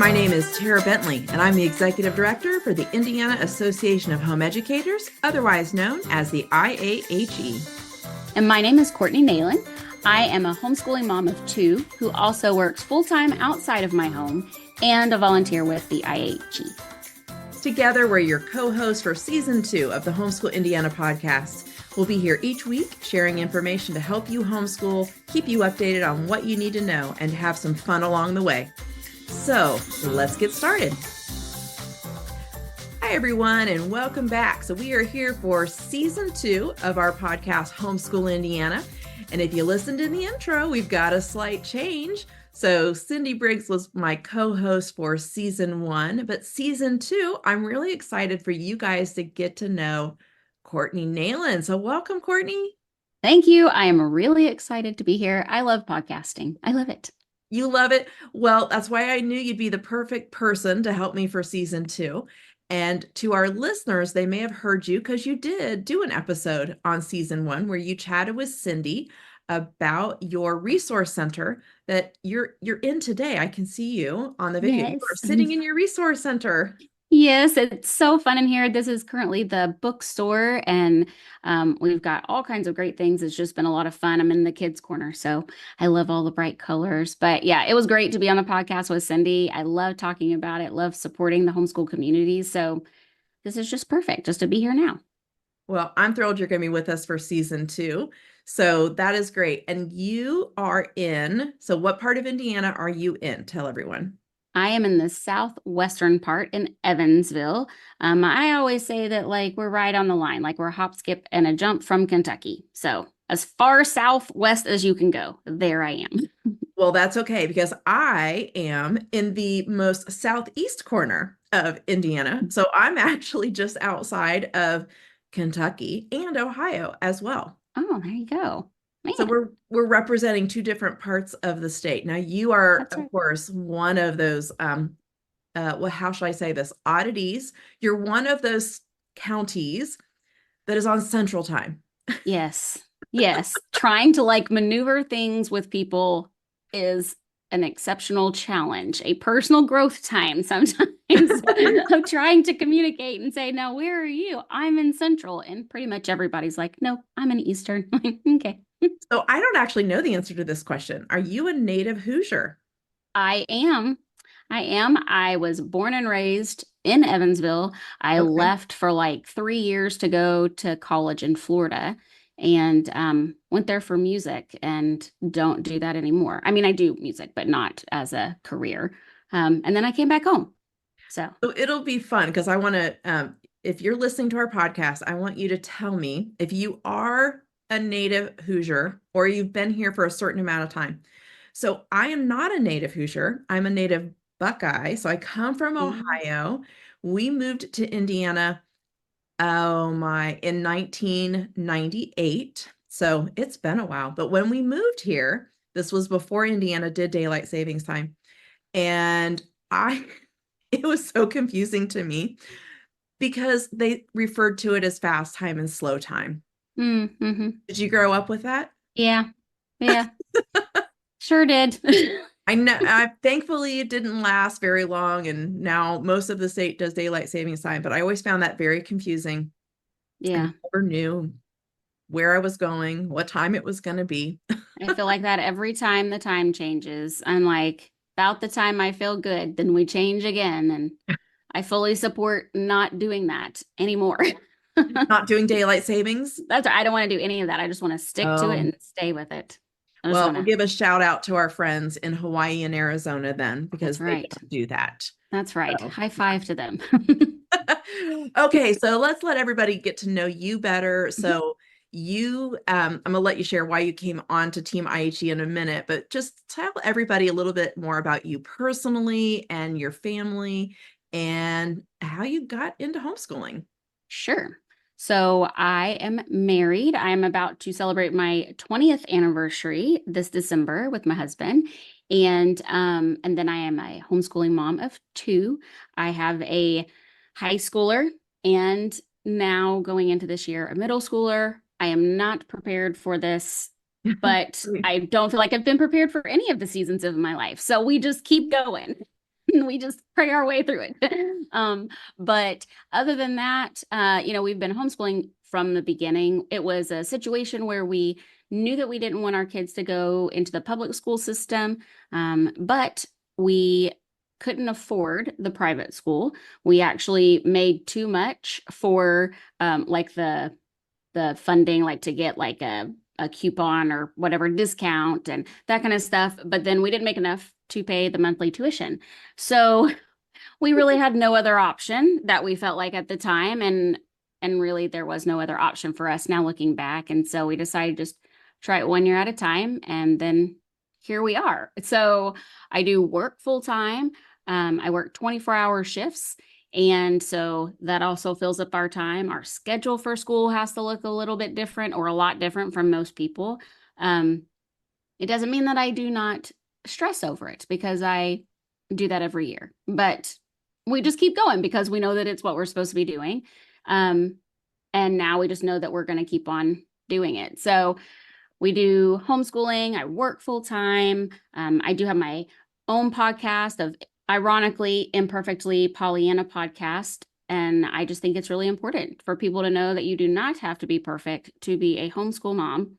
my name is Tara Bentley, and I'm the Executive Director for the Indiana Association of Home Educators, otherwise known as the IAHE. And my name is Courtney Nalen. I am a homeschooling mom of two who also works full-time outside of my home and a volunteer with the IAHE. Together, we're your co-hosts for Season 2 of the Homeschool Indiana Podcast. We'll be here each week sharing information to help you homeschool, keep you updated on what you need to know, and have some fun along the way. So let's get started. Hi, everyone, and welcome back. So we are here for Season 2 of our podcast, Homeschool Indiana. And if you listened in the intro, we've got a slight change. So Cindy Briggs was my co-host for Season 1, but Season 2, I'm really excited for you guys to get to know Courtney Nalen. So welcome, Courtney. Thank you. I am really excited to be here. I love podcasting. I love it. You love it. Well, that's why I knew you'd be the perfect person to help me for Season 2. And to our listeners, they may have heard you because you did do an episode on Season 1 where you chatted with Cindy about your resource center that you're in today. I can see you on the video. Yes. You are sitting in your resource center. Yes, it's so fun in here. This is currently the bookstore, and we've got all kinds of great things. It's just been a lot of fun. I'm in the kids' corner, so I love all the bright colors. But yeah, it was great to be on the podcast with Cindy. I love talking about it, love supporting the homeschool community. So this is just perfect just to be here now. Well, I'm thrilled you're going to be with us for Season 2. So that is great. And you are so what part of Indiana are you in? Tell everyone. I am in the southwestern part in Evansville. I always say that we're right on the line, like we're a hop, skip, and a jump from Kentucky. So as far southwest as you can go, there I am. Well, that's okay because I am in the most southeast corner of Indiana. So I'm actually just outside of Kentucky and Ohio as well. Oh, there you go. Man. So we're representing two different parts of the state. Now you are, That's right. of course, one of those, well, how should I say this? Oddities. You're one of those counties that is on Central Time. Yes. Yes. Trying to maneuver things with people is an exceptional challenge, a personal growth time sometimes of trying to communicate and say, no, where are you? I'm in Central. And pretty much everybody's like, no, I'm in Eastern. Okay. So I don't actually know the answer to this question. Are you a native Hoosier? I am. I was born and raised in Evansville. I left for 3 years to go to college in Florida and went there for music and don't do that anymore. I mean, I do music, but not as a career. And then I came back home. So it'll be fun because I want to, if you're listening to our podcast, I want you to tell me if you are a native Hoosier or you've been here for a certain amount of time. So I am not a native Hoosier. I'm a native Buckeye. So I come from Ohio. We moved to Indiana, in 1998. So it's been a while. But when we moved here, this was before Indiana did daylight savings time. And it was so confusing to me because they referred to it as fast time and slow time. Mm-hmm. Did you grow up with that? Yeah. Sure did. I know. Thankfully, it didn't last very long, and now most of the state does daylight savings time. But I always found that very confusing. Yeah, I never knew where I was going, what time it was going to be. I feel like that every time the time changes. I'm like, about the time I feel good, then we change again, and I fully support not doing that anymore. Not doing daylight savings? That's right. I don't want to do any of that. I just want to stick to it and stay with it. Well, we'll give a shout out to our friends in Hawaii and Arizona then, because they don't do that. That's right. So. High five to them. Okay, so let's let everybody get to know you better. So I'm going to let you share why you came on to Team IHE in a minute, but just tell everybody a little bit more about you personally and your family and how you got into homeschooling. Sure. So I am married. I'm about to celebrate my 20th anniversary this December with my husband. And then I am a homeschooling mom of two. I have a high schooler and now going into this year, a middle schooler. I am not prepared for this, but I don't feel like I've been prepared for any of the seasons of my life. So we just keep going. and we just pray our way through it. But other than that, we've been homeschooling from the beginning. It was a situation where we knew that we didn't want our kids to go into the public school system, but we couldn't afford the private school. We actually made too much for like the funding, like to get like a coupon or whatever discount and that kind of stuff. But then we didn't make enough to pay the monthly tuition. So we really had no other option that we felt like at the time. And really there was no other option for us now looking back. And so we decided just try it 1 year at a time. And then here we are. So I do work full time. I work 24-hour shifts. And so that also fills up our time. Our schedule for school has to look a little bit different or a lot different from most people. It doesn't mean that I do not stress over it because I do that every year, but we just keep going because we know that it's what we're supposed to be doing. And now we just know that we're going to keep on doing it. So we do homeschooling. I work full time. I do have my own podcast of ironically, imperfectly Pollyanna podcast. And I just think it's really important for people to know that you do not have to be perfect to be a homeschool mom.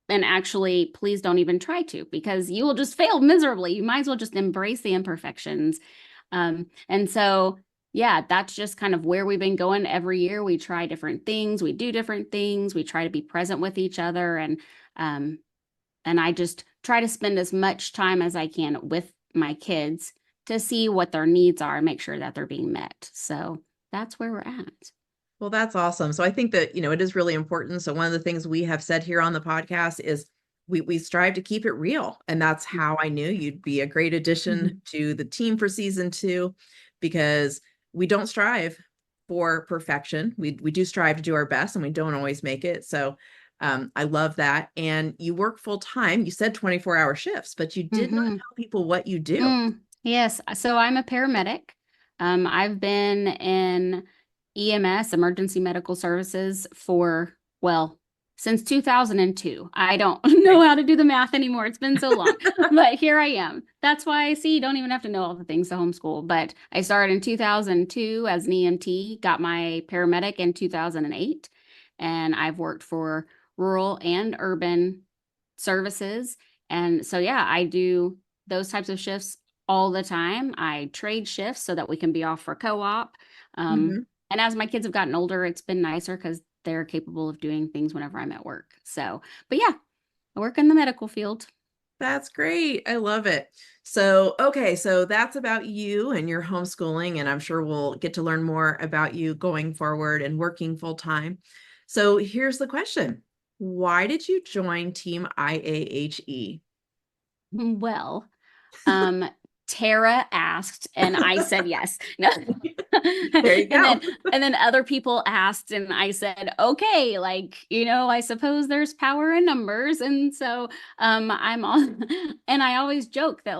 And actually, please don't even try to, because you will just fail miserably. You might as well just embrace the imperfections. And so, yeah, that's just kind of where we've been going every year. We try different things. We do different things. We try to be present with each other. And I just try to spend as much time as I can with my kids to see what their needs are and make sure that they're being met. So that's where we're at. Well, that's awesome. So I think that, it is really important. So one of the things we have said here on the podcast is we strive to keep it real. And that's how I knew you'd be a great addition to the team for season 2, because we don't strive for perfection. We do strive to do our best, and we don't always make it. So I love that. And you work full time. You said 24-hour shifts, but you did not tell people what you do. Yes. So I'm a paramedic. I've been in EMS, emergency medical services, since 2002. I don't know how to do the math anymore. It's been so long, but here I am. That's why I see you don't even have to know all the things to homeschool. But I started in 2002 as an EMT, got my paramedic in 2008, and I've worked for rural and urban services. And so, yeah, I do those types of shifts all the time. I trade shifts so that we can be off for co-op. And as my kids have gotten older, it's been nicer because they're capable of doing things whenever I'm at work. So, but yeah, I work in the medical field. That's great. I love it. So, okay. So that's about you and your homeschooling. And I'm sure we'll get to learn more about you going forward and working full time. So here's the question. Why did you join Team IAHE? Well, Tara asked, and I said yes. No. There you go. And then other people asked, and I said, okay, I suppose there's power in numbers. And so I'm on, and I always joke that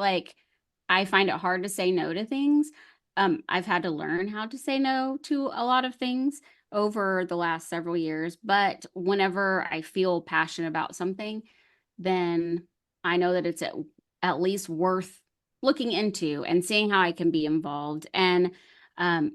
I find it hard to say no to things. I've had to learn how to say no to a lot of things over the last several years. But whenever I feel passionate about something, then I know that it's at least worth looking into and seeing how I can be involved. And my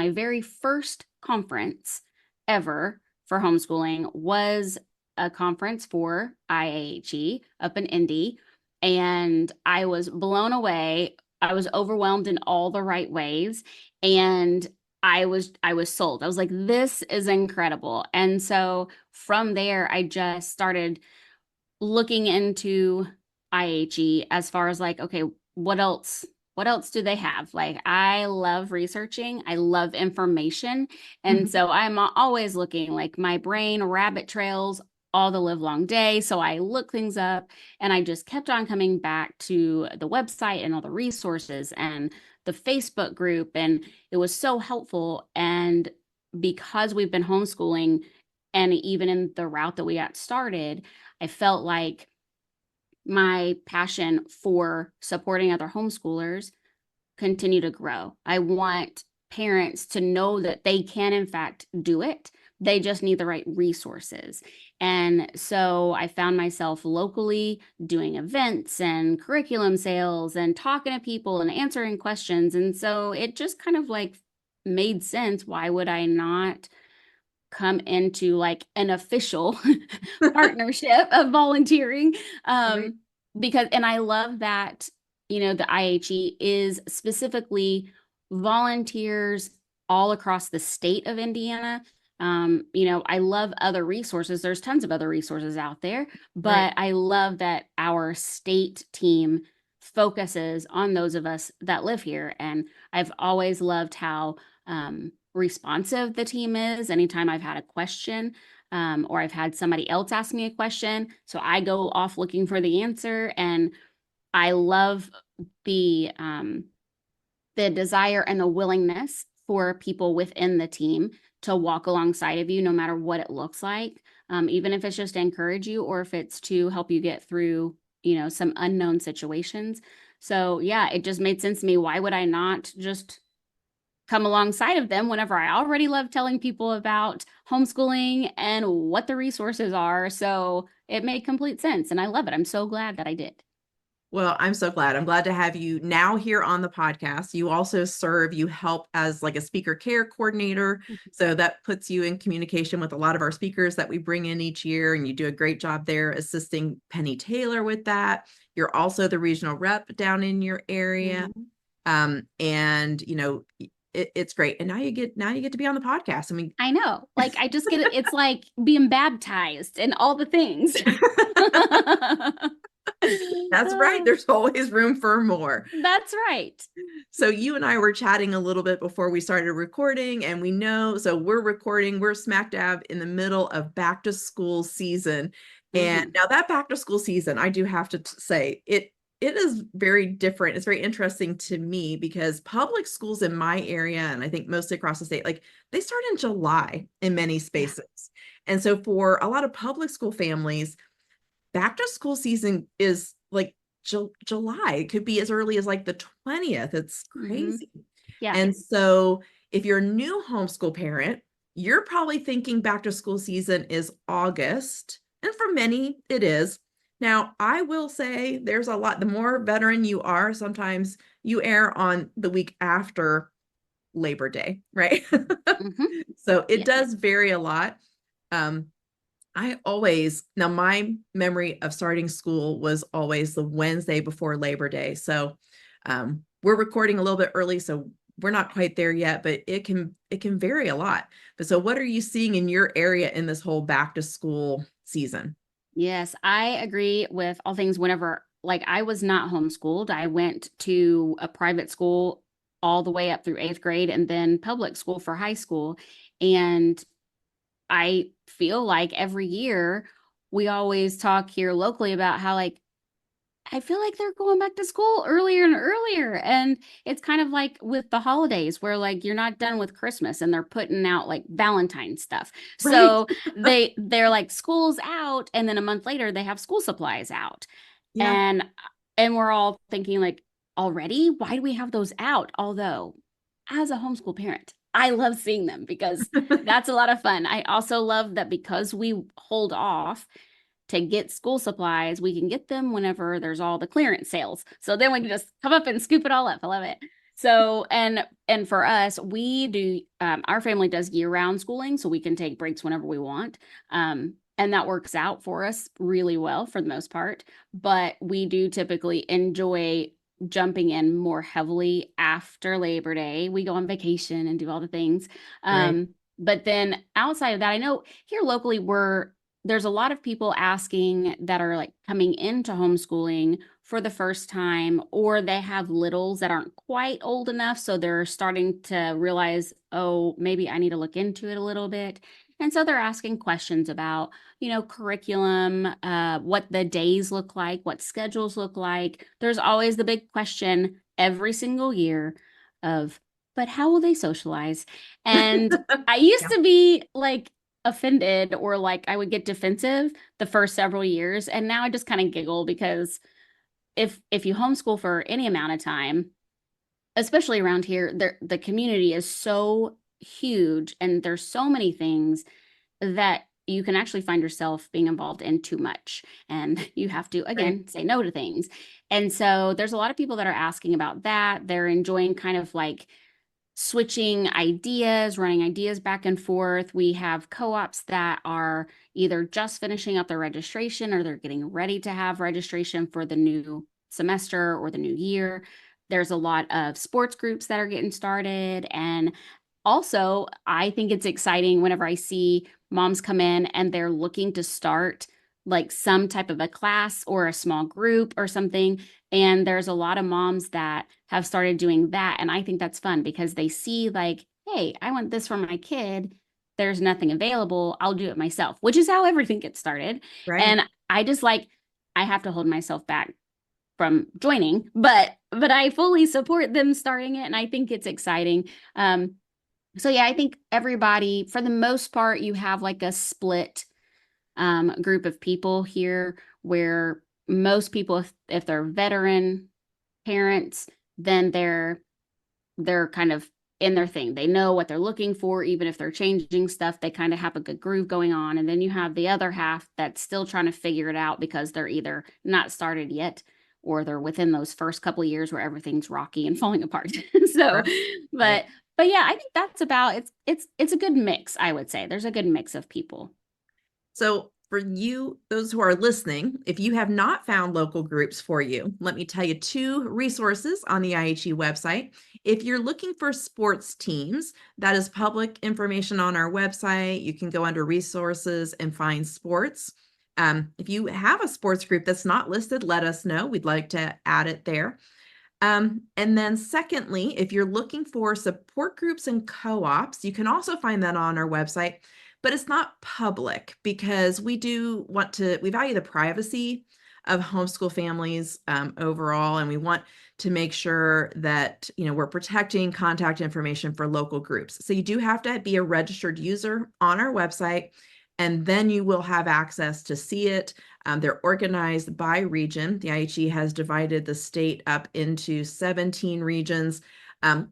very first conference ever for homeschooling was a conference for IAHE up in Indy. And I was blown away. I was overwhelmed in all the right ways. And I was sold. I was like, this is incredible. And so from there, I just started looking into IHE as far as okay, what else do they have? I love researching. I love information. And so I'm always looking, my brain rabbit trails all the live long day. So I look things up, and I just kept on coming back to the website and all the resources and the Facebook group. And it was so helpful. And because we've been homeschooling, and even in the route that we got started, I felt like my passion for supporting other homeschoolers continue to grow. I want parents to know that they can, in fact, do it, They just need the right resources. And so I found myself locally doing events and curriculum sales and talking to people and answering questions. And so it just kind of like made sense. Why would I not come into like an official partnership of volunteering? Right. Because, and I love that, the IHE is specifically volunteers all across the state of Indiana. I love other resources. There's tons of other resources out there, Right. but I love that our state team focuses on those of us that live here. And I've always loved how responsive the team is anytime I've had a question, or I've had somebody else ask me a question. So I go off looking for the answer. And I love the desire and the willingness for people within the team to walk alongside of you, no matter what it looks like, even if it's just to encourage you or if it's to help you get through, some unknown situations. So yeah, it just made sense to me. Why would I not just come alongside of them whenever I already love telling people about homeschooling and what the resources are? So it made complete sense, and I love it. I'm so glad that I did. Well, I'm so glad. I'm glad to have you now here on the podcast. You also you help as like a speaker care coordinator. So that puts you in communication with a lot of our speakers that we bring in each year, and you do a great job there assisting Penny Taylor with that. You're also the regional rep down in your area. And it's great. And now you get to be on the podcast. I mean, I know. Like I just get it. It's like being baptized and all the things. that's right. There's always room for more. That's right. So you and I were chatting a little bit before we started recording, and we're smack dab in the middle of back to school season. And now that back to school season, I do have to say it is very different. It's very interesting to me because public schools in my area, and I think mostly across the state, like they start in July in many spaces. Yeah. And so for a lot of public school families, back to school season is like July. It could be as early as like the 20th. It's crazy. Yeah. And so if you're a new homeschool parent, you're probably thinking back to school season is August. And for many, it is. Now, I will say there's a lot, the more veteran you are, sometimes you err on the week after Labor Day, right? So it does vary a lot. My memory of starting school was always the Wednesday before Labor Day. So we're recording a little bit early, so we're not quite there yet, but it can vary a lot. But so what are you seeing in your area in this whole back to school season? Yes, I agree with all things. Whenever, like, I was not homeschooled, I went to a private school all the way up through 8th grade and then public school for high school. And I feel like every year we always talk here locally about how, like, I feel like they're going back to school earlier and earlier. And it's kind of like with the holidays where like you're not done with Christmas and they're putting out like Valentine's stuff. Right. So they're like school's out, and then a month later they have school supplies out. Yeah. And we're all thinking like, already? Why do we have those out? Although as a homeschool parent, I love seeing them because that's a lot of fun. I also love that because we hold off to get school supplies, we can get them whenever there's all the clearance sales. So then we can just come up and scoop it all up. I love it. So, and for us, we do, our family does year-round schooling, so we can take breaks whenever we want. And that works out for us really well for the most part. But we do typically enjoy jumping in more heavily after Labor Day. We go on vacation and do all the things. Right. But then outside of that, I know here locally there's a lot of people asking that are like coming into homeschooling for the first time, or they have littles that aren't quite old enough. So they're starting to realize, oh, maybe I need to look into it a little bit. And so they're asking questions about, curriculum, what the days look like, what schedules look like. There's always the big question every single year of, but how will they socialize? And I used to be like, offended or like I would get defensive the first several years, and now I just kind of giggle because if you homeschool for any amount of time, especially around here, the community is so huge and there's so many things that you can actually find yourself being involved in too much, and you have to, again, say no to things. And so there's a lot of people that are asking about that. They're enjoying kind of like switching ideas, running ideas back and forth. We have co-ops that are either just finishing up their registration or they're getting ready to have registration for the new semester or the new year. There's a lot of sports groups that are getting started. And also, I think it's exciting whenever I see moms come in and they're looking to start like some type of a class or a small group or something. And there's a lot of moms that have started doing that. And I think that's fun because they see like, hey, I want this for my kid. There's nothing available. I'll do it myself, which is how everything gets started. Right. And I just like, I have to hold myself back from joining, but I fully support them starting it. And I think it's exciting. So yeah, I think everybody, for the most part, you have like a split group of people here where most people, if they're veteran parents, then they're kind of in their thing. They know what they're looking for, even if they're changing stuff, they kind of have a good groove going on. And then you have the other half that's still trying to figure it out because they're either not started yet or they're within those first couple of years where everything's rocky and falling apart. So, Right. but yeah, I think that's about it's a good mix, I would say. There's a good mix of people. So for you, those who are listening, if you have not found local groups for you, let me tell you two resources on the IHE website. If you're looking for sports teams, that is public information on our website. You can go under resources and find sports. If you have a sports group that's not listed, let us know. We'd like to add it there. And then secondly, if you're looking for support groups and co-ops, you can also find that on our website, but it's not public because we value the privacy of homeschool families overall, and we want to make sure that, we're protecting contact information for local groups. So you do have to be a registered user on our website, and then you will have access to see it. They're organized by region. The IHE has divided the state up into 17 regions.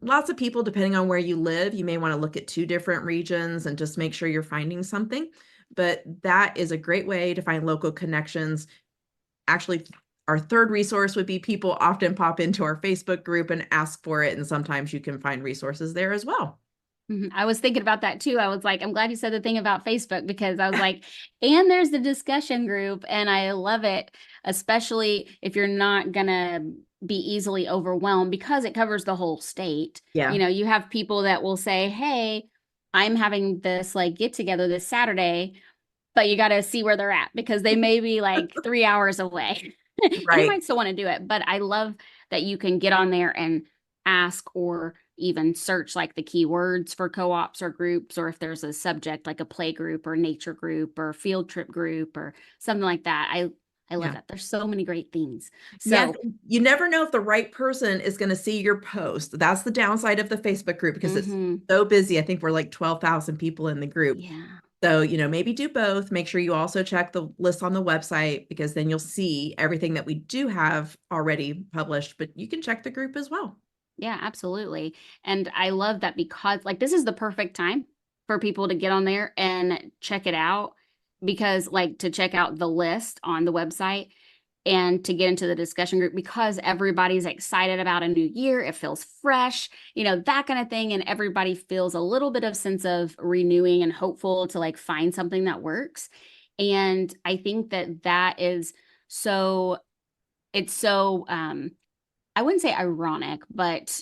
Lots of people, depending on where you live, you may want to look at 2 different regions and just make sure you're finding something. But that is a great way to find local connections. Actually, our third resource would be people often pop into our Facebook group and ask for it. And sometimes you can find resources there as well. I was thinking about that too. I was like, I'm glad you said the thing about Facebook because I was like, and there's the discussion group and I love it, especially if you're not going to be easily overwhelmed because it covers the whole state. Yeah. You have people that will say, hey, I'm having this like get together this Saturday, but you got to see where they're at because they may be like 3 hours away. And you might still want to do it. But I love that you can get on there and ask or even search like the keywords for co-ops or groups, or if there's a subject like a play group or nature group or field trip group or something like that. I love that. There's so many great things. So yes, you never know if the right person is going to see your post. That's the downside of the Facebook group because it's so busy. I think we're like 12,000 people in the group. Yeah. So, maybe do both. Make sure you also check the list on the website because then you'll see everything that we do have already published, but you can check the group as well. Yeah, absolutely. And I love that because like this is the perfect time for people to get on there and check it out because like to check out the list on the website and to get into the discussion group because everybody's excited about a new year. It feels fresh, that kind of thing. And everybody feels a little bit of sense of renewing and hopeful to like find something that works. And I think that is it's so, I wouldn't say ironic, but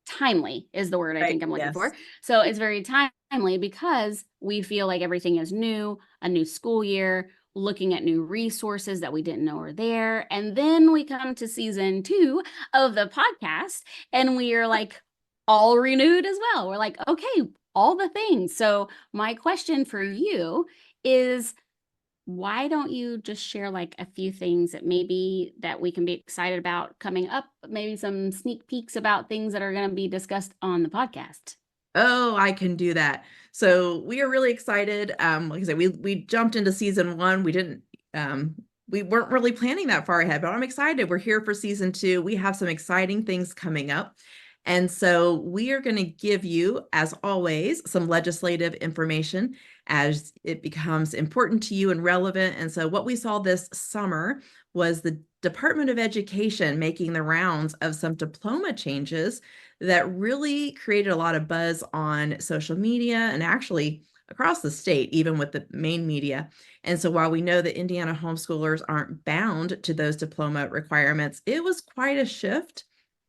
timely is the word I think I'm looking for. So it's very timely because we feel like everything is new, a new school year, looking at new resources that we didn't know were there. And then we come to season 2 of the podcast and we are like all renewed as well. We're like, okay, all the things. So my question for you is, why don't you just share like a few things that maybe that we can be excited about coming up, maybe some sneak peeks about things that are going to be discussed on the podcast? Oh, I can do that. So we are really excited. Like I said, we jumped into season 1. We weren't really planning that far ahead, but I'm excited. We're here for season 2. We have some exciting things coming up. And so we are going to give you, as always, some legislative information as it becomes important to you and relevant. And so what we saw this summer was the Department of Education making the rounds of some diploma changes that really created a lot of buzz on social media and actually across the state, even with the main media. And so while we know that Indiana homeschoolers aren't bound to those diploma requirements, it was quite a shift,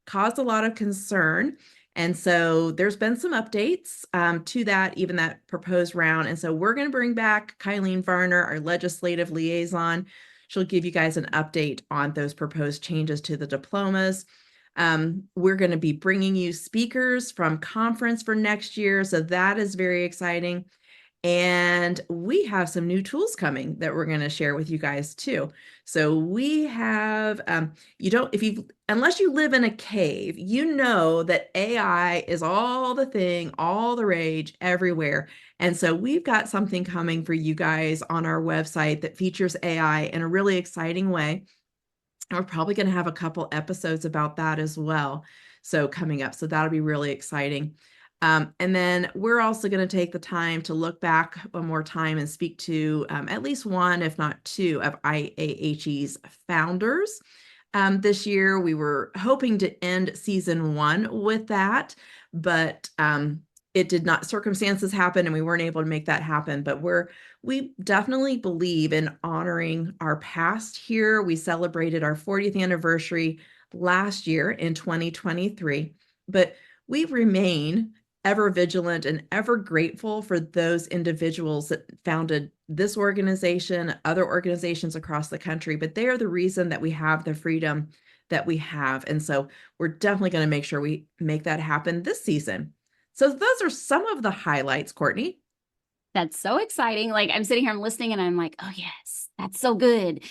caused a lot of concern. And so there's been some updates to that, even that proposed round. And so we're going to bring back Kylene Varner, our legislative liaison. She'll give you guys an update on those proposed changes to the diplomas. We're going to be bringing you speakers from conference for next year. So that is very exciting. And we have some new tools coming that we're going to share with you guys too. So we have, unless you live in a cave, you know that AI is all the thing, all the rage everywhere. And so we've got something coming for you guys on our website that features AI in a really exciting way. And we're probably going to have a couple episodes about that as well. So coming up, so that'll be really exciting. And then we're also going to take the time to look back one more time and speak to at least one, if not two, of IAHE's founders. This year, we were hoping to end season 1 with that, but it did not. Circumstances happened and we weren't able to make that happen. But we definitely believe in honoring our past here. We celebrated our 40th anniversary last year in 2023, but we remain ever vigilant and ever grateful for those individuals that founded this organization, other organizations across the country, but they are the reason that we have the freedom that we have. And so we're definitely going to make sure we make that happen this season. So those are some of the highlights, Courtney. That's so exciting. Like I'm sitting here, I'm listening and I'm like, oh yes, that's so good.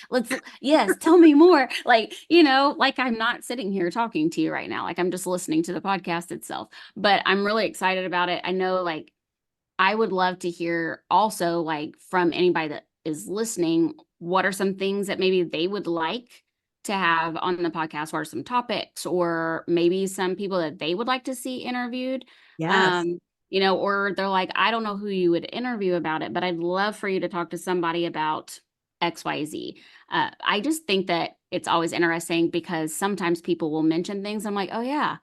Yes, tell me more. Like, like I'm not sitting here talking to you right now. Like I'm just listening to the podcast itself, but I'm really excited about it. I know like I would love to hear also like from anybody that is listening, what are some things that maybe they would like to have on the podcast? What are some topics or maybe some people that they would like to see interviewed? Yes. Or they're like, I don't know who you would interview about it, but I'd love for you to talk to somebody about XYZ. I just think that it's always interesting because sometimes people will mention things. I'm like, oh yeah,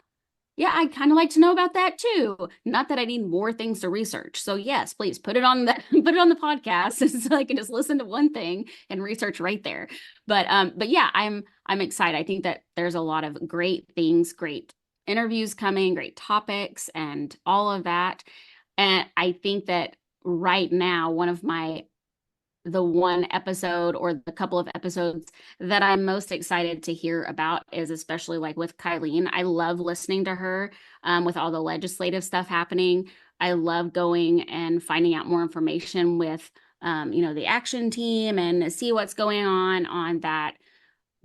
I'd kind of like to know about that too. Not that I need more things to research. So yes, please put it on the podcast so I can just listen to one thing and research right there. But yeah, I'm excited. I think that there's a lot of great things, great interviews coming, great topics, and all of that. And I think that right now, the one episode or the couple of episodes that I'm most excited to hear about is especially like with Kylene. I love listening to her with all the legislative stuff happening. I love going and finding out more information with, the action team and see what's going on that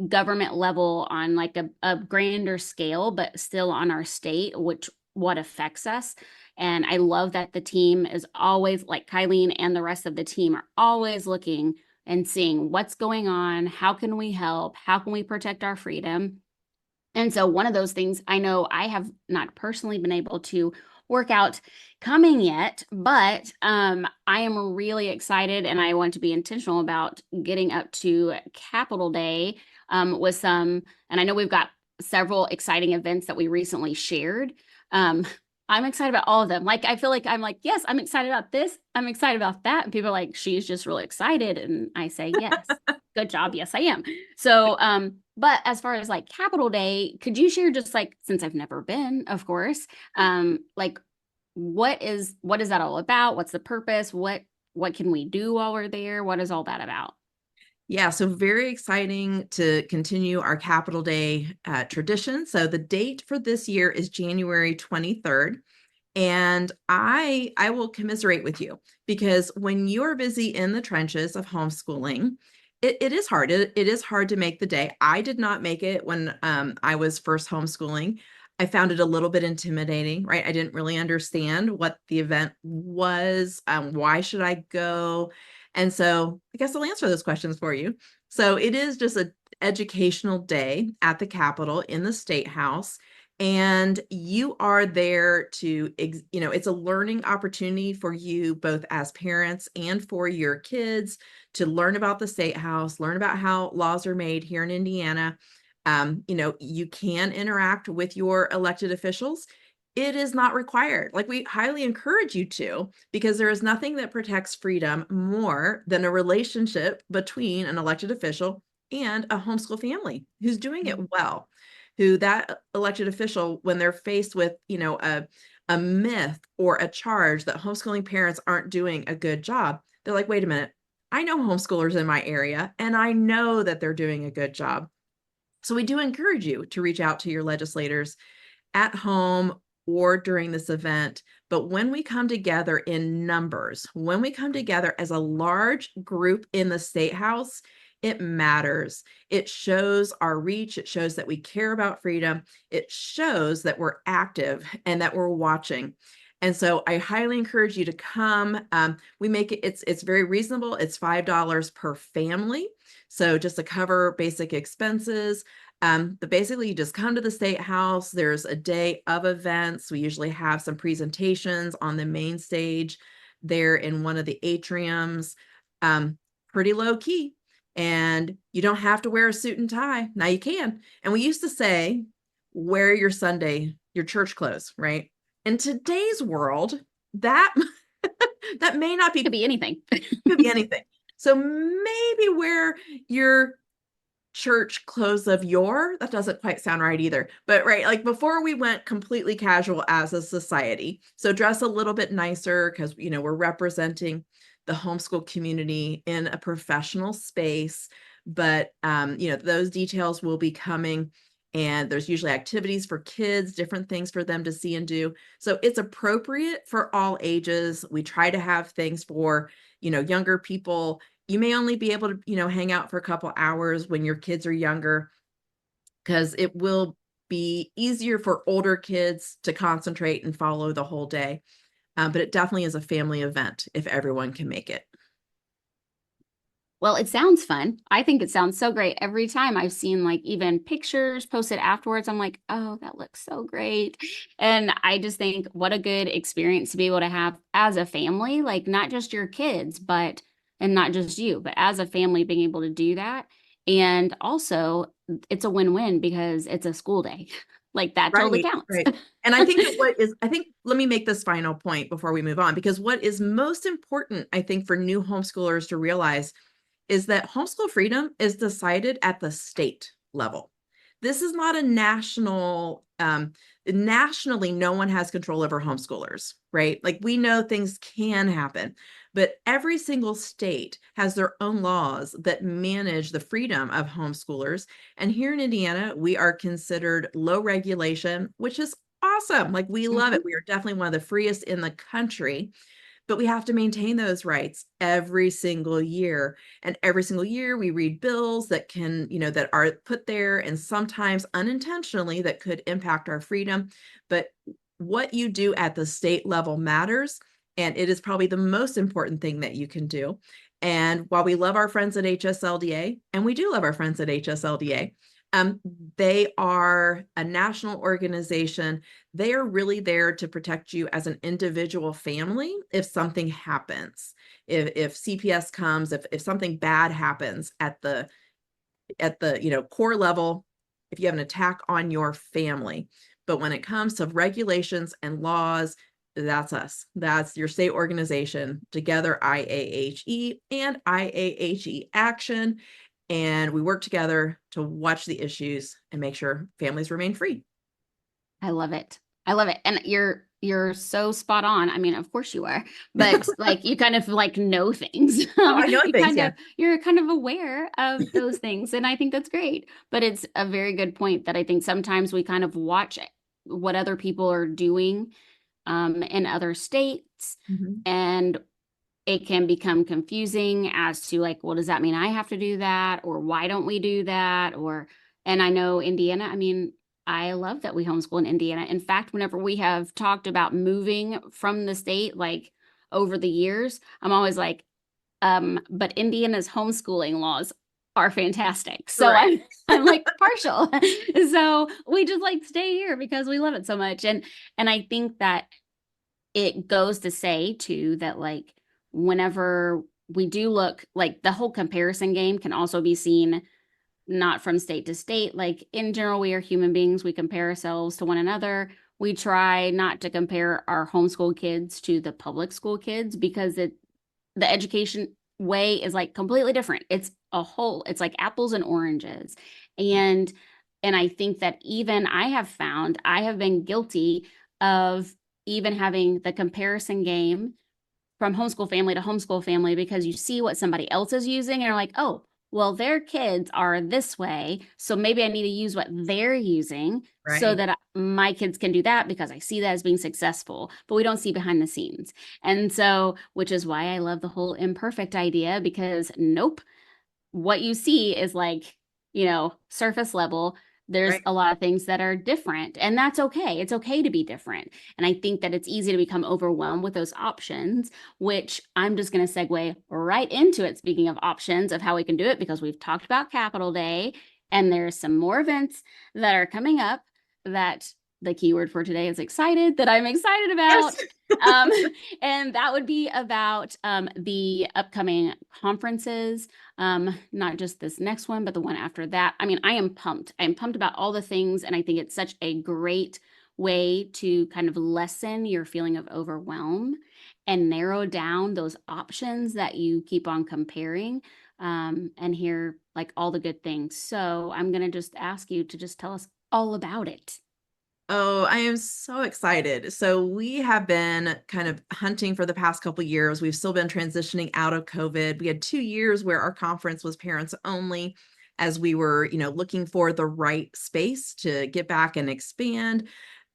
government level on like a grander scale, but still on our state, what affects us. And I love that the team is always like Kylene and the rest of the team are always looking and seeing what's going on. How can we help? How can we protect our freedom? And so one of those things I know I have not personally been able to work out coming yet, but I am really excited and I want to be intentional about getting up to Capitol Day with some, and I know we've got several exciting events that we recently shared. I'm excited about all of them. Like, I feel like I'm like, yes, I'm excited about this. I'm excited about that. And people are like, she's just really excited. And I say, yes, good job. Yes, I am. So, but as far as like Capitol Day, could you share just like, since I've never been, of course, like what is that all about? What's the purpose? What can we do while we're there? What is all that about? Yeah, so very exciting to continue our Capitol Day tradition. So the date for this year is January 23rd. And I will commiserate with you because when you're busy in the trenches of homeschooling, it is hard. It is hard to make the day. I did not make it when I was first homeschooling. I found it a little bit intimidating, right? I didn't really understand what the event was. Why should I go? And so I guess I'll answer those questions for you. So it is just an educational day at the Capitol in the State House. And you are there to, it's a learning opportunity for you both as parents and for your kids to learn about the state house, learn about how laws are made here in Indiana. You can interact with your elected officials. It is not required. Like, we highly encourage you to, because there is nothing that protects freedom more than a relationship between an elected official and a homeschool family who's doing it well, who that elected official, when they're faced with, a myth or a charge that homeschooling parents aren't doing a good job, they're like, wait a minute, I know homeschoolers in my area, and I know that they're doing a good job. So we do encourage you to reach out to your legislators at home or during this event. But when we come together in numbers, when we come together as a large group in the State House, it matters. It shows our reach. It shows that we care about freedom. It shows that we're active and that we're watching. And so I highly encourage you to come. We make it's very reasonable. It's $5 per family. So just to cover basic expenses. But basically, you just come to the State House. There's a day of events. We usually have some presentations on the main stage there in one of the atriums. Pretty low key. And you don't have to wear a suit and tie. Now you can. And we used to say, wear your church clothes, right? In today's world, that that may not be, Could be anything. Could be anything. So maybe wear your church clothes of that doesn't quite sound right either, but right, like before we went completely casual as a society. So dress a little bit nicer, because we're representing the homeschool community in a professional space. But those details will be coming, and there's usually activities for kids, different things for them to see and do. So it's appropriate for all ages. We try to have things for younger people. You may only be able to, hang out for a couple hours when your kids are younger, because it will be easier for older kids to concentrate and follow the whole day. But it definitely is a family event if everyone can make it. Well, it sounds fun. I think it sounds so great. Every time I've seen like even pictures posted afterwards, I'm like, oh, that looks so great. And I just think what a good experience to be able to have as a family, like not just your kids, and not just you, but as a family being able to do that. And also it's a win-win because it's a school day. Like that totally counts. Right. And I think that let me make this final point before we move on, because what is most important, I think, for new homeschoolers to realize is that homeschool freedom is decided at the state level. This is not a nationally, no one has control over homeschoolers, right? Like, we know things can happen, but every single state has their own laws that manage the freedom of homeschoolers. And here in Indiana, we are considered low regulation, which is awesome. Like, we love it. We are definitely one of the freest in the country. But we have to maintain those rights every single year. And every single year we read bills that can, that are put there, and sometimes unintentionally, that could impact our freedom. But what you do at the state level matters. And it is probably the most important thing that you can do. And while we love our friends at HSLDA, and we do love our friends at HSLDA, they are a national organization. They are really there to protect you as an individual family if something happens, if CPS comes, if something bad happens at the core level, if you have an attack on your family. But when it comes to regulations and laws, that's us. That's your state organization. Together, IAHE and IAHE Action. And we work together to watch the issues and make sure families remain free. I love it. I love it. And you're so spot on. I mean, of course you are, but like you kind of like know things. I know things, yeah. You're kind of aware of those things. And I think that's great. But it's a very good point that I think sometimes we kind of watch what other people are doing in other states. And it can become confusing as to like, well, does that mean I have to do that? Or why don't we do that? And I know Indiana, I mean, I love that we homeschool in Indiana. In fact, whenever we have talked about moving from the state, like over the years, I'm always like, but Indiana's homeschooling laws are fantastic. So Right. I'm like partial. So we just like stay here because we love it so much. And I think that it goes to say too that like whenever we do look, like the whole comparison game can also be seen not from state to state. Like in general, we are human beings. We compare ourselves to one another. We try not to compare our homeschool kids to the public school kids because the education way is like completely different. It's like apples and oranges. And I think that even I have been guilty of even having the comparison game from homeschool family because you see what somebody else is using and you're like, oh, well, their kids are this way. So maybe I need to use what they're using so Right. that my kids can do that because I see that as being successful, but we don't see behind the scenes. And so, which is why I love the whole imperfect idea because nope, what you see is like, surface level. There's Right. a lot of things that are different, and that's okay. It's okay to be different. And I think that it's easy to become overwhelmed with those options, which I'm just going to segue right into it. Speaking of options of how we can do it, because we've talked about Capital Day, and there's some more events that are coming up that the keyword for today is excited, that I'm excited Yes. about. Um, and that would be about the upcoming conferences, not just this next one, but the one after that. I mean, I am pumped. I am pumped about all the things, and I think it's such a great way to kind of lessen your feeling of overwhelm and narrow down those options that you keep on comparing, and hear like all the good things. So I'm going to just ask you to just tell us all about it. Oh, I am so excited. So we have been kind of hunting for the past couple years. We've still been transitioning out of COVID. We had 2 years where our conference was parents only as we were, looking for the right space to get back and expand.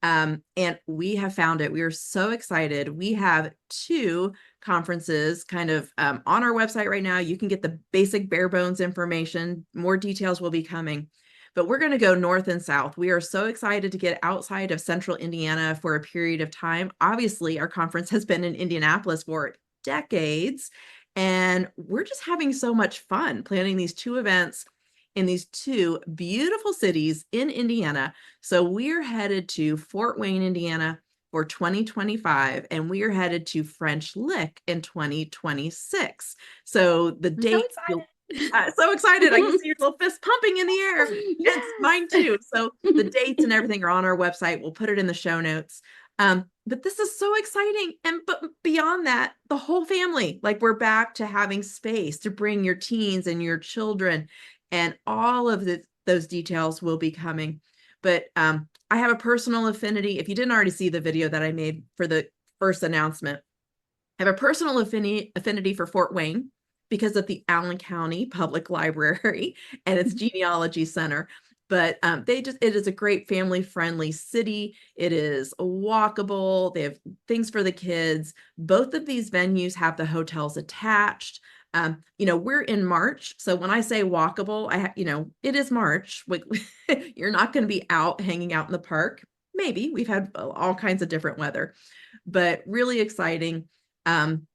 And we have found it. We are so excited. We have two conferences kind of on our website right now. You can get the basic bare bones information. More details will be coming. But we're going to go north and south. We are so excited to get outside of central Indiana for a period of time. Obviously, our conference has been in Indianapolis for decades, and we're just having so much fun planning these two events in these two beautiful cities in Indiana. So we're headed to Fort Wayne, Indiana for 2025, and we are headed to French Lick in 2026. So the I'm so dates you'll excited. so excited. I can see your little fist pumping in the air. It's mine Yes. too. So the dates and everything are on our website. We'll put it in the show notes. But this is so exciting. And but beyond that, the whole family, like we're back to having space to bring your teens and your children, and all of those details will be coming. But I have a personal affinity. If you didn't already see the video that I made for the first announcement, I have a personal affinity for Fort Wayne because of the Allen County Public Library and its genealogy center. But it is a great family friendly city. It is walkable. They have things for the kids. Both of these venues have the hotels attached. We're in March. So when I say walkable, it is March. You're not going to be out hanging out in the park. Maybe we've had all kinds of different weather, but really exciting. And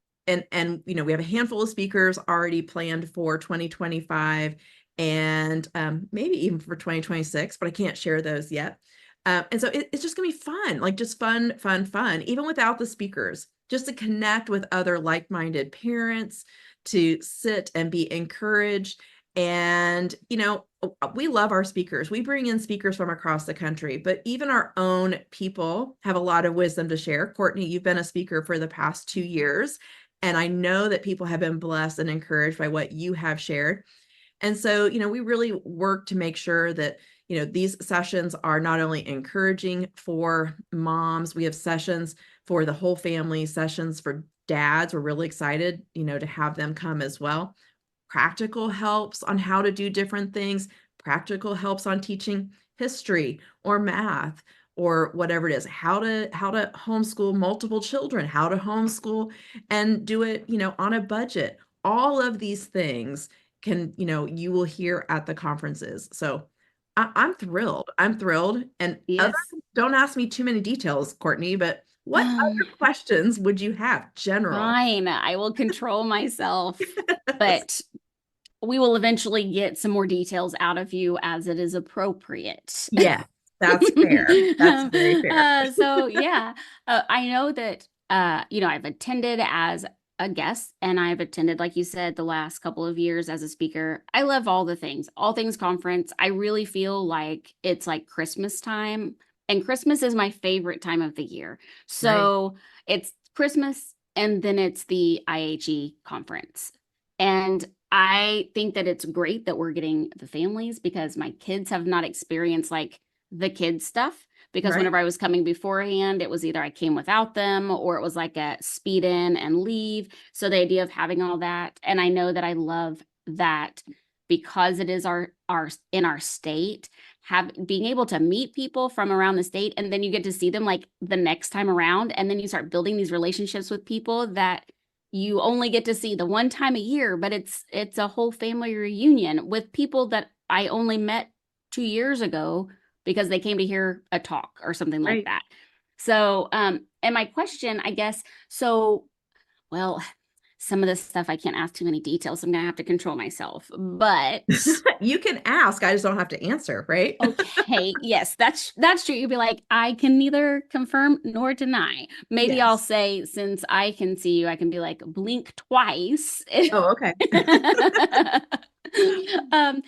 we have a handful of speakers already planned for 2025 and maybe even for 2026, but I can't share those yet. And so it's just gonna be fun, like just fun, fun, fun, even without the speakers, just to connect with other like-minded parents, to sit and be encouraged. And, we love our speakers. We bring in speakers from across the country, but even our own people have a lot of wisdom to share. Courtney, you've been a speaker for the past 2 years, and I know that people have been blessed and encouraged by what you have shared. And so, we really work to make sure that, these sessions are not only encouraging for moms, we have sessions for the whole family, sessions for dads. We're really excited, to have them come as well. Practical helps on how to do different things, practical helps on teaching history or math or whatever it is, how to homeschool multiple children, how to homeschool and do it, on a budget. All of these things you will hear at the conferences. So I'm thrilled. I'm thrilled. And Yes. don't ask me too many details, Courtney, but what other questions would you have general? Fine. I will control myself. But we will eventually get some more details out of you as it is appropriate. Yeah, that's fair. That's very fair. So yeah, I know that, I've attended as a guest and I've attended, like you said, the last couple of years as a speaker. I love all things conference. I really feel like it's like Christmas time, and Christmas is my favorite time of the year. Right. So it's Christmas and then it's the IHE conference. And I think that it's great that we're getting the families, because my kids have not experienced like the kids stuff. Because Right. whenever I was coming beforehand, it was either I came without them or it was like a speed in and leave. So the idea of having all that, and I know that I love that because it is our in our state, have being able to meet people from around the state, and then you get to see them like the next time around, and then you start building these relationships with people that you only get to see the one time a year, but it's a whole family reunion with people that I only met 2 years ago because they came to hear a talk or something like Right. that. So, and my question, I guess, so, well, some of this stuff I can't ask too many details. So I'm gonna have to control myself. But You can ask, I just don't have to answer, right? okay, yes, that's true. You'd be like, I can neither confirm nor deny. Maybe I'll Yes. say, since I can see you, I can be like, blink twice. Oh, okay. um,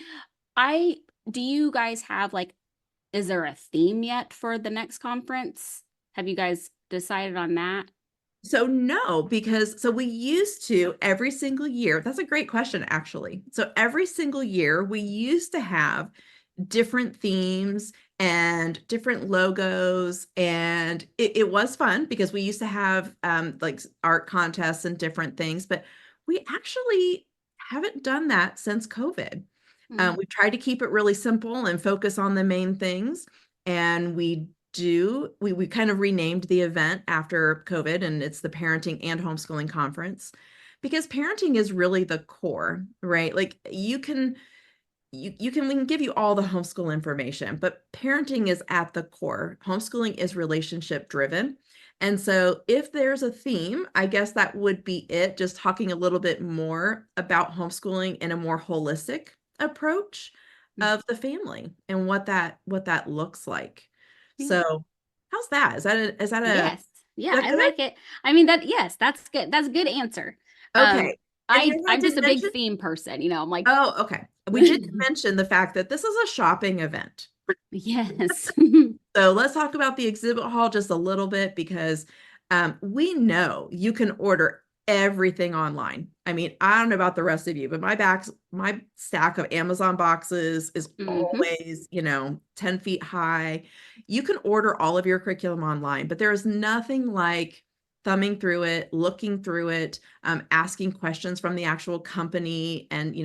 I do you guys have like, is there a theme yet for the next conference? Have you guys decided on that? So no, because so we used to every single year. That's a great question, actually. So every single year we used to have different themes and different logos, and it was fun because we used to have like art contests and different things, but we actually haven't done that since COVID. Mm. We've tried to keep it really simple and focus on the main things. And we kind of renamed the event after COVID, and it's the Parenting and Homeschooling Conference, because parenting is really the core, right? Like we can give you all the homeschool information, but parenting is at the core. Homeschooling is relationship driven. And so if there's a theme, I guess that would be it, just talking a little bit more about homeschooling in a more holistic approach of the family and what that looks like. Yeah. So how's that? Is Yes. Yeah, that I good? like it. I mean, yes, that's good. That's a good answer. Um, Okay. And maybe I I'm just didn't a big mention. theme person, I'm like, Oh, okay. We didn't mention the fact that this is a shopping event. yes. So let's talk about the exhibit hall just a little bit, because we know you can order everything online. I mean, I don't know about the rest of you, but my stack of Amazon boxes is Hmm. always, 10 feet high. You can order all of your curriculum online, but there is nothing like thumbing through it, looking through it, asking questions from the actual company, and,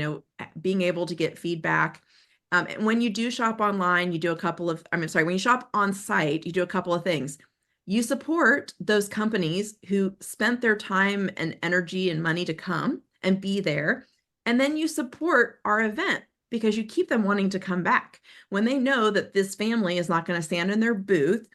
being able to get feedback. And when you do shop online, you do a couple of, when you shop on site, you do a couple of things. You support those companies who spent their time and energy and money to come and be there. And then you support our event because you keep them wanting to come back. When they know that this family is not going to stand in their booth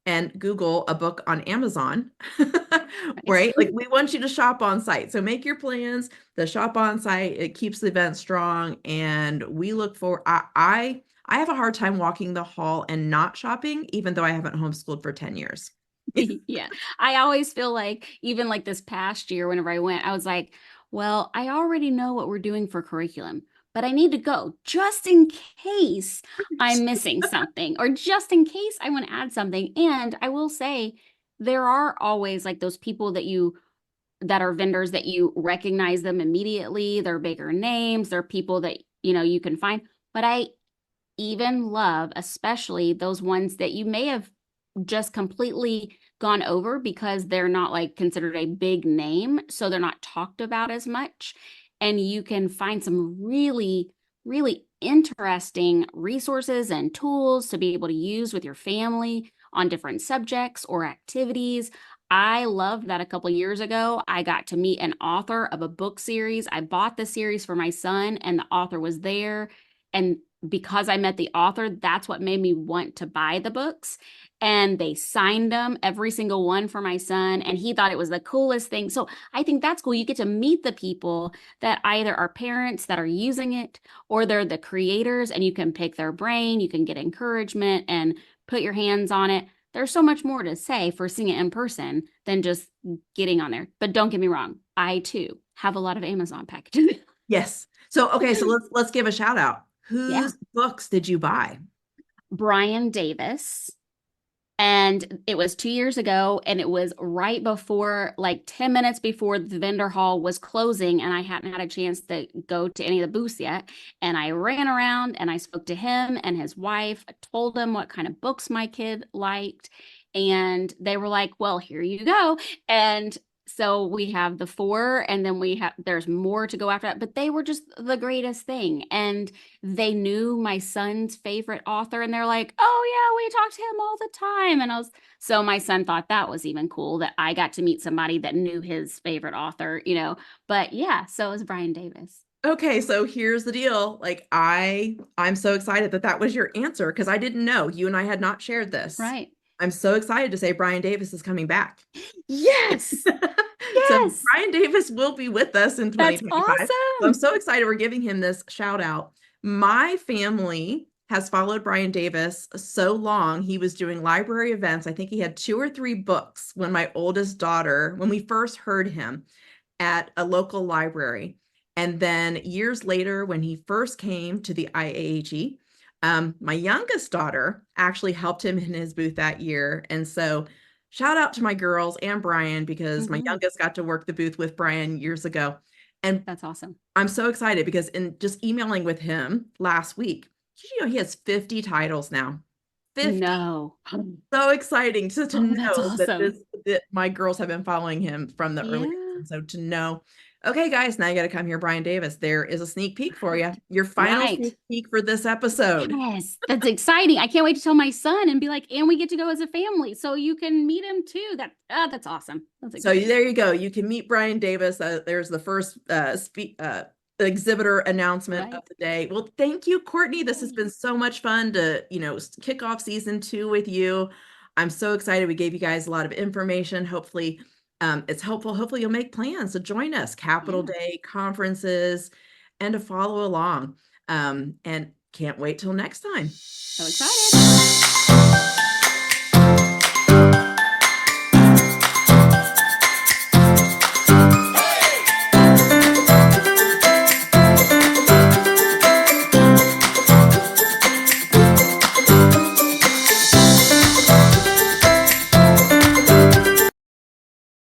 and Google a book on Amazon, Right. right? Like, we want you to shop on site. So make your plans, the shop on site. It keeps the event strong, and we look for. I have a hard time walking the hall and not shopping, even though I haven't homeschooled for 10 years. Yeah. I always feel like, even like this past year, whenever I went, I was like, well, I already know what we're doing for curriculum, but I need to go just in case I'm missing something, or just in case I want to add something. And I will say, there are always like those people that are vendors that you recognize them immediately. They're bigger names, they're people that, you can find. But I even love, especially those ones that you may have just completely gone over because they're not like considered a big name, so they're not talked about as much. And you can find some really, really interesting resources and tools to be able to use with your family on different subjects or activities. I love that a couple of years ago, I got to meet an author of a book series. I bought the series for my son, and the author was there. And because I met the author, that's what made me want to buy the books. and they signed them, every single one for my son. And he thought it was the coolest thing. So I think that's cool. You get to meet the people that either are parents that are using it or they're the creators, and you can pick their brain, you can get encouragement and put your hands on it. There's so much more to say for seeing it in person than just getting on there. But don't get me wrong, I too have a lot of Amazon packages. Yes. So, okay, so let's give a shout out. Yeah. Whose books did you buy? Brian Davis. And it was 2 years ago, and it was right before, like 10 minutes before the vendor hall was closing, and I hadn't had a chance to go to any of the booths yet. And I ran around and I spoke to him and his wife, told them what kind of books my kid liked. And they were like, well, here you go. And so we have the 4, and then there's more to go after that, but they were just the greatest thing. And they knew my son's favorite author, and they're like, oh yeah, we talk to him all the time. And so my son thought that was even cool that I got to meet somebody that knew his favorite author, but yeah, so it was Brian Davis. Okay, so here's the deal. Like I'm so excited that was your answer because I didn't know. You and I had not shared this. Right. I'm so excited to say Brian Davis is coming back. Yes. So Yes. Brian Davis will be with us in That's 2025. awesome. So I'm so excited we're giving him this shout out. My family has followed Brian Davis so long. He was doing library events. I think he had 2 or 3 books when we first heard him at a local library. And then years later, when he first came to the IAHE, my youngest daughter actually helped him in his booth that year. And so shout out to my girls and Brian, because my youngest got to work the booth with Brian years ago. And that's awesome. I'm so excited because in just emailing with him last week, he has 50 titles now. 50. No. So exciting to know awesome. that my girls have been following him from the early days. And so to know, okay, guys, now you got to come here, Brian Davis. There is a sneak peek for you. Your final sneak peek for this episode. Yes, that's exciting. I can't wait to tell my son and be like, and we get to go as a family, so you can meet him too. That's awesome. That's so there you go. You can meet Brian Davis. There's the first exhibitor announcement of the day. Well, thank you, Courtney. This has been so much fun to, kick off season 2 with you. I'm so excited. We gave you guys a lot of information. Hopefully, it's helpful. Hopefully you'll make plans to join us, Capital Day, conferences, and to follow along. And can't wait till next time. So excited.